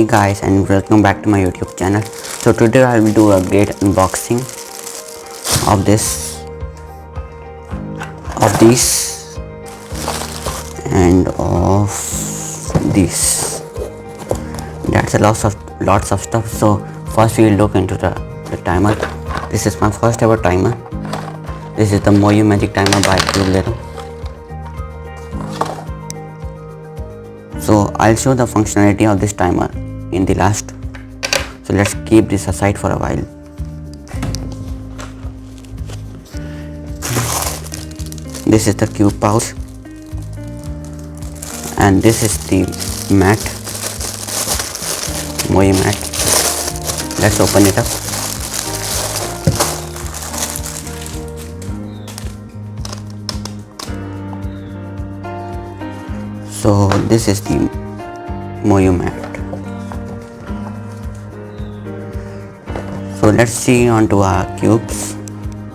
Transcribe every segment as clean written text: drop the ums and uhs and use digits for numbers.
Hey guys, and welcome back to my YouTube channel. So today I will do a great unboxing of these and of this. That's a lots of stuff. So first we will look into the timer. This is my first ever timer. This is the Moyu Magic Timer by Cubelelo. So I'll show the functionality of this timer in the last. So let's keep this aside for a while. This is the cube pouch, and this is the mat, Moyu mat. Let's open it up. So this is the Moyu mat. So let's see onto our cubes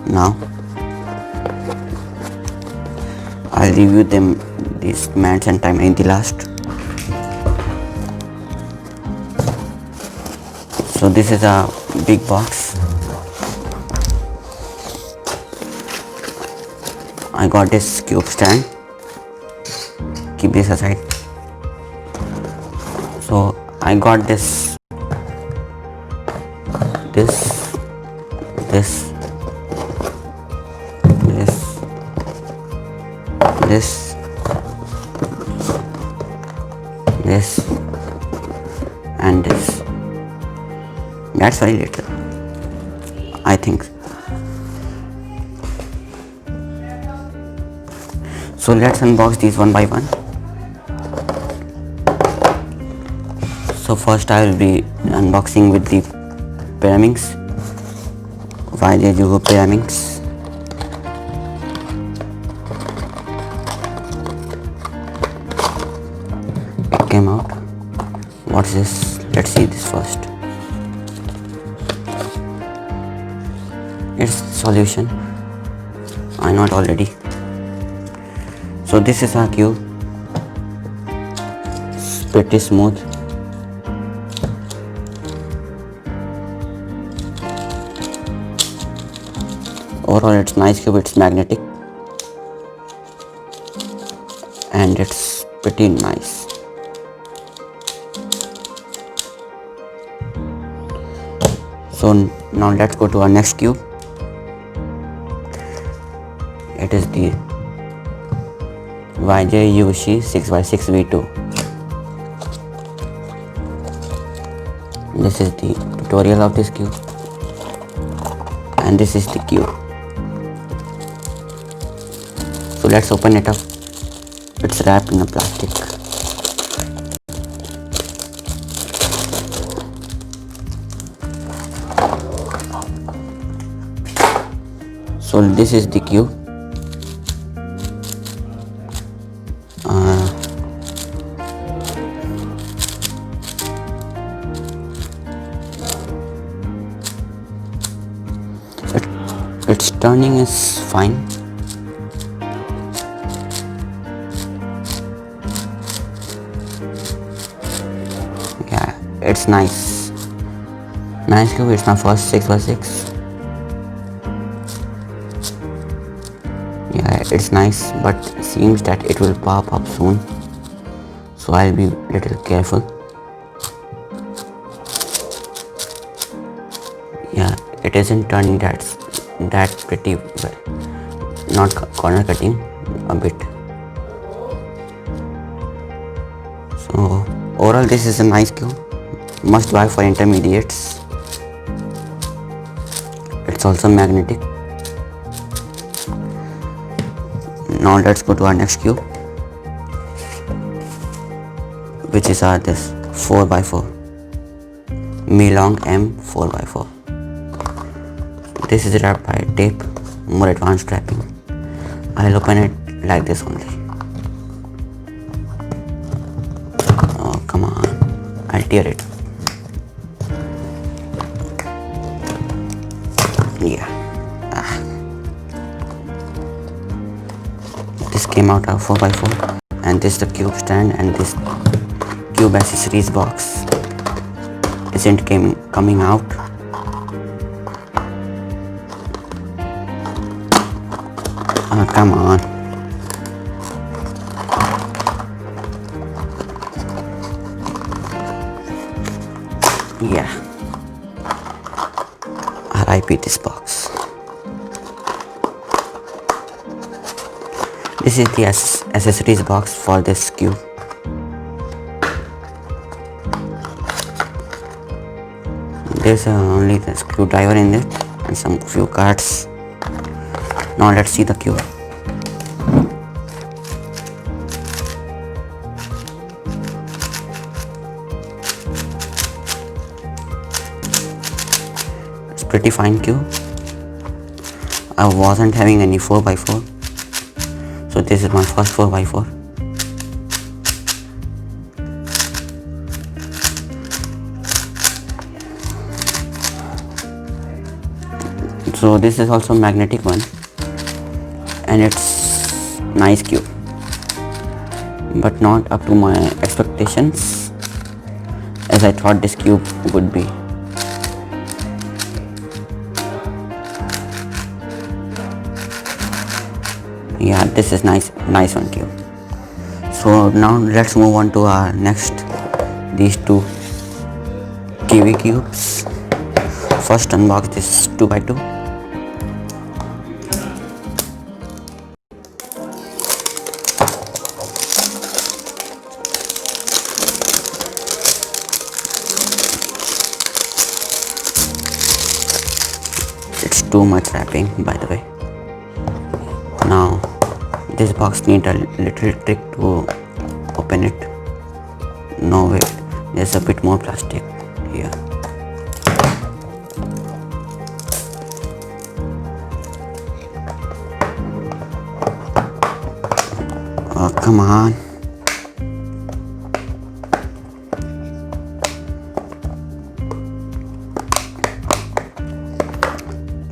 now. I'll review them, these mats and timer in the last. So this is a big box. I got this cube stand. Keep this aside. So I got this and this. That's very little, I think. So let's unbox these one by one. So first I will be unboxing with the Pyraminx, bday Pyraminx. It came out. What's this? Let's see this first. It's solution. I know it already. So this is our cube. It's pretty smooth. Overall it's nice cube, it's magnetic and it's pretty nice. So now let's go to our next cube. It is the bday 6x6 V2. This is the tutorial of this cube, and this is the cube. So let's open it up. It's wrapped in a plastic. So this is the cube. Its turning is fine. Yeah, it's nice. Nice cube. It's my first 6x6. Yeah, it's nice, but it seems that it will pop up soon, so I'll be little careful. Yeah, it isn't turning that pretty well. Not corner cutting a bit. So overall this is a nice cube, must buy for intermediates. It's also magnetic. Now let's go to our next cube, which is this 4x4 Milong M 4x4. This is wrapped by tape, more advanced wrapping. I'll open it like this only. Oh come on, I'll tear it. Yeah. This came out of 4x4, and this is the cube stand and this cube accessories box. isn't coming out. Come on. Yeah. RIP this box. This is the accessories box for this cube. There's only the screwdriver in it and some few cards. Now let's see the cube. It's pretty fine cube. I wasn't having any 4x4, so this is my first 4x4. So this is also magnetic one, and it's nice cube, but not up to my expectations as I thought this cube would be. Yeah, this is nice one cube. So now let's move on to our next, these two TV cubes. First unbox this 2x2. It's too much wrapping, by the way. Now this box needs a little trick to open it. No, wait, there's a bit more plastic here. Oh, come on.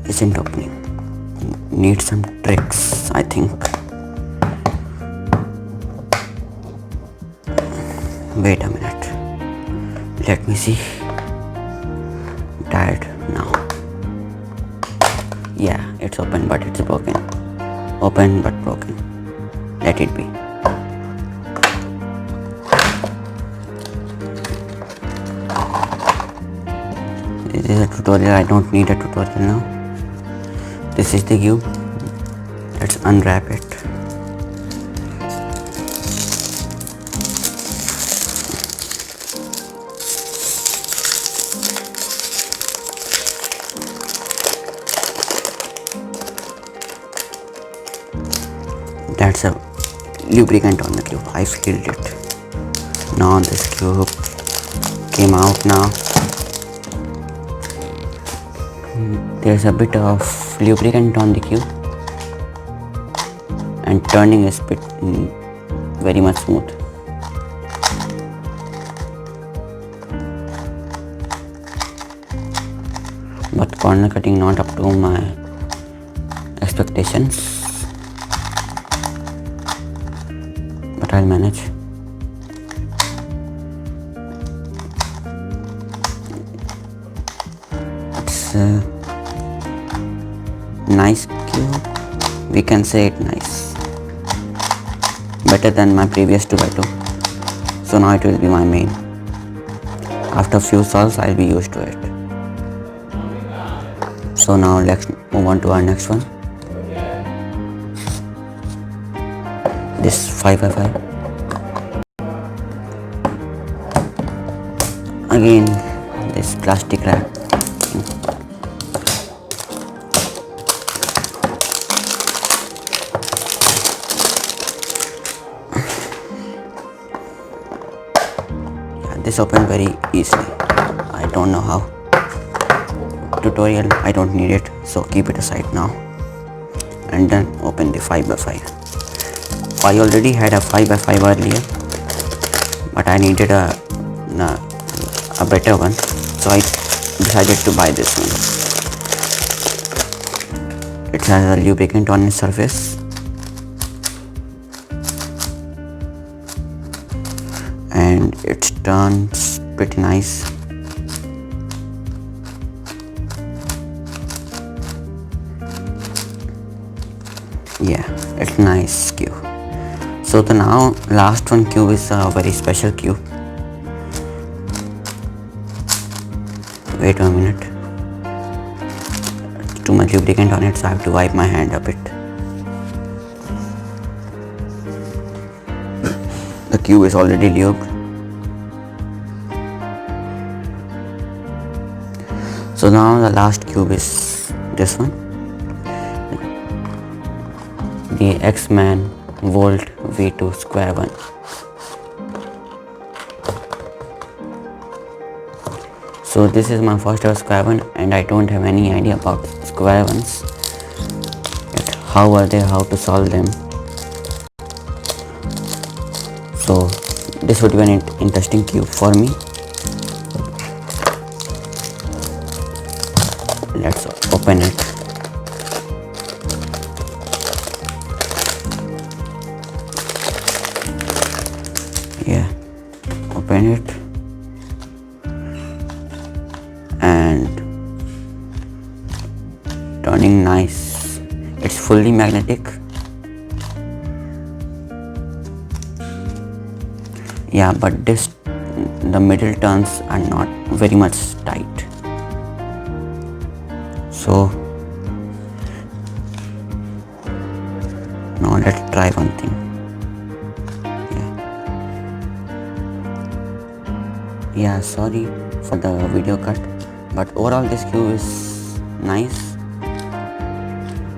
Isn't opening. Need some tricks, I think. Wait a minute. Let me see. Tired now. Yeah, it's open but it's broken. Open but broken. Let it be. This is a tutorial. I don't need a tutorial now. This is the cube. Let's unwrap it. That's a lubricant on the cube. I filled it. Now this cube came out now. There's a bit of lubricant on the cube and turning is very much smooth. But corner cutting not up to my expectations, but I'll manage. It's nice cube, we can say it nice, better than my previous 2x2. So now it will be my main. After few solves I'll be used to it. So now let's move on to our next one. This 5x5. Again this plastic wrap. This opened very easily. I don't know how. Tutorial, I don't need it, so keep it aside now. And then open the 5x5. I already had a 5x5 earlier, but I needed a better one, so I decided to buy this one. It has a lubricant on its surface. And it turns pretty nice. Yeah, it's nice cube. So the now last one cube is a very special cube. Wait a minute. Too much lubricant on it, so I have to wipe my hand a bit. The cube is already lubed. So now the last cube is this one, the X-Man Volt V2 Square One. So this is my first ever square one, and I don't have any idea about square ones. Yet how are they, how to solve them. So this would be an interesting cube for me. Let's open it. Yeah, open it. And turning nice. It's fully magnetic. Yeah, but the middle turns are not very much tight. So now let's try one thing. Yeah, sorry for the video cut, but overall this cube is nice,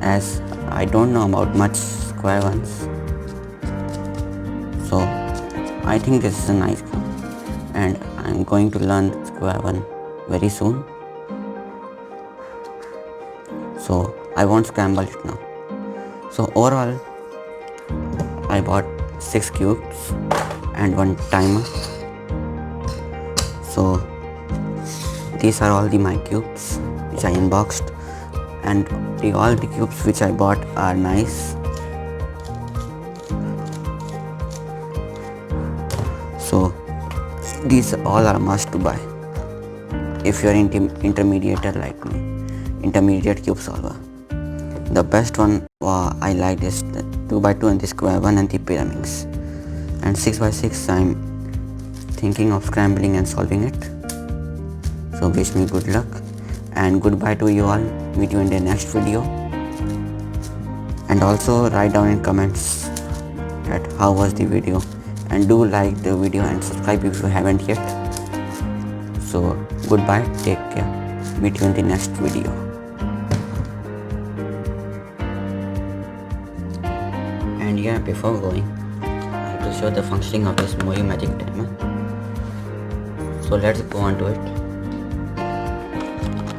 as I don't know about much square ones. So I think this is a nice cube, and I'm going to learn square one very soon. So I won't scramble it now. So overall I bought 6 cubes and 1 timer. So these are all my cubes which I unboxed, and all the cubes which I bought are nice. So these all are must to buy if you are intermediate like me, intermediate cube solver. The best one I like is the 2x2 and the square one and the pyramids, and 6x6 I'm thinking of scrambling and solving it. So wish me good luck and goodbye to you all. Meet you in the next video, and also write down in comments that how was the video, and do like the video and subscribe if you haven't yet. So goodbye, take care, meet you in the next video. And yeah, before going, I have to show the functioning of this Moyu Magic timer. So let's go on to it.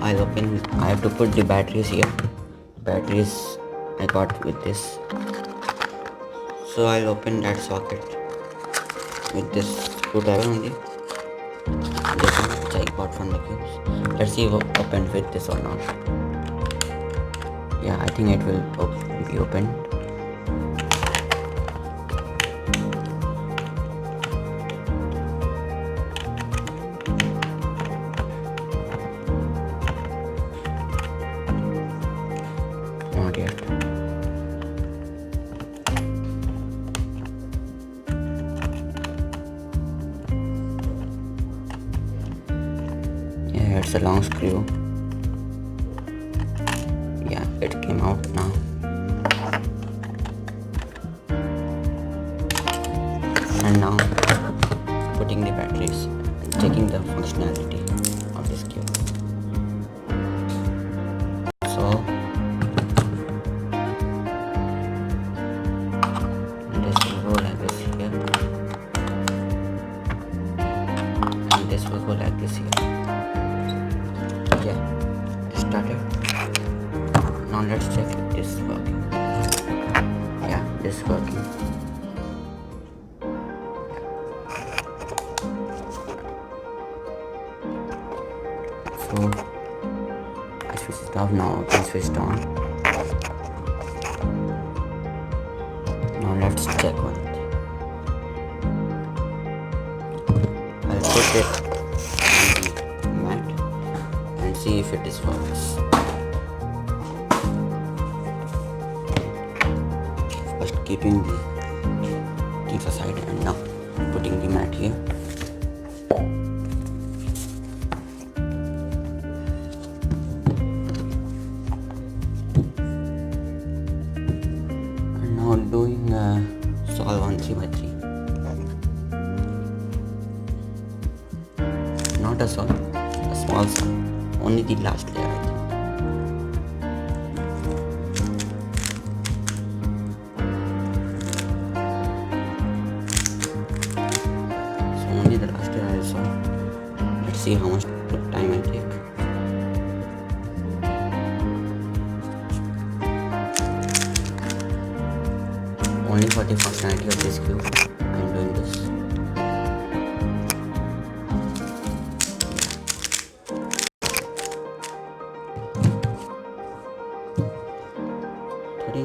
I have to put the batteries here. Batteries I got with this. So I'll open that socket with this screwdriver only. This one which I got from the cubes. Let's see if it opened with this or not. Yeah, I think it will be opened. Not yet. Yeah, it's a long screw. Yeah, it came out now. And now putting the batteries and checking the functionality of this cube. So this will go like this here, and this will go like this here. Yeah, it started. Now let's check if this is working. Yeah, this is working. So I switched it off, now I can switch it on. Now let's check one thing. I'll put it on the mat and see if it is works. keeping the things aside and now putting the mat here. And now doing solve on 3x3. Not a solve, a small solve, only the last layer I think. Only the last year I saw. Let's see how much time I take. Only for the functionality of this cube, I'm doing this.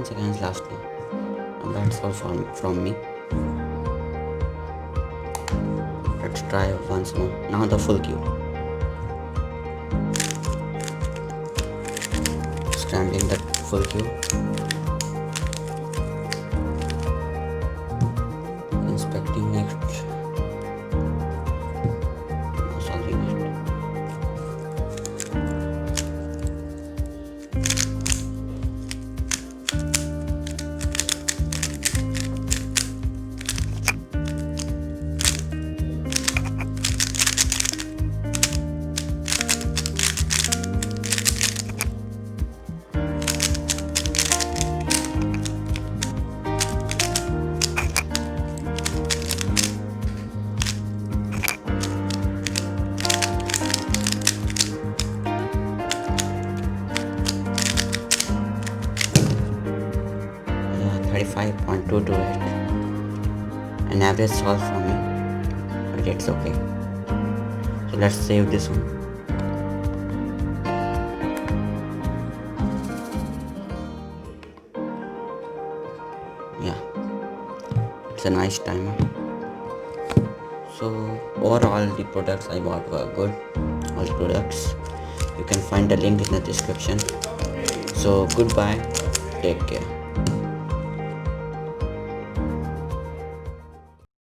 Seconds lastly, and that's all from me. Let's try once more. Now the full cube. Scrambling the full cube. Inspecting it. Now solving it. Yeah, 35.228. An average solve for me, but it's okay. So let's save this one. Yeah, it's a nice timer. So overall the products I bought were good. All the products, you can find the link in the description. So goodbye, take care.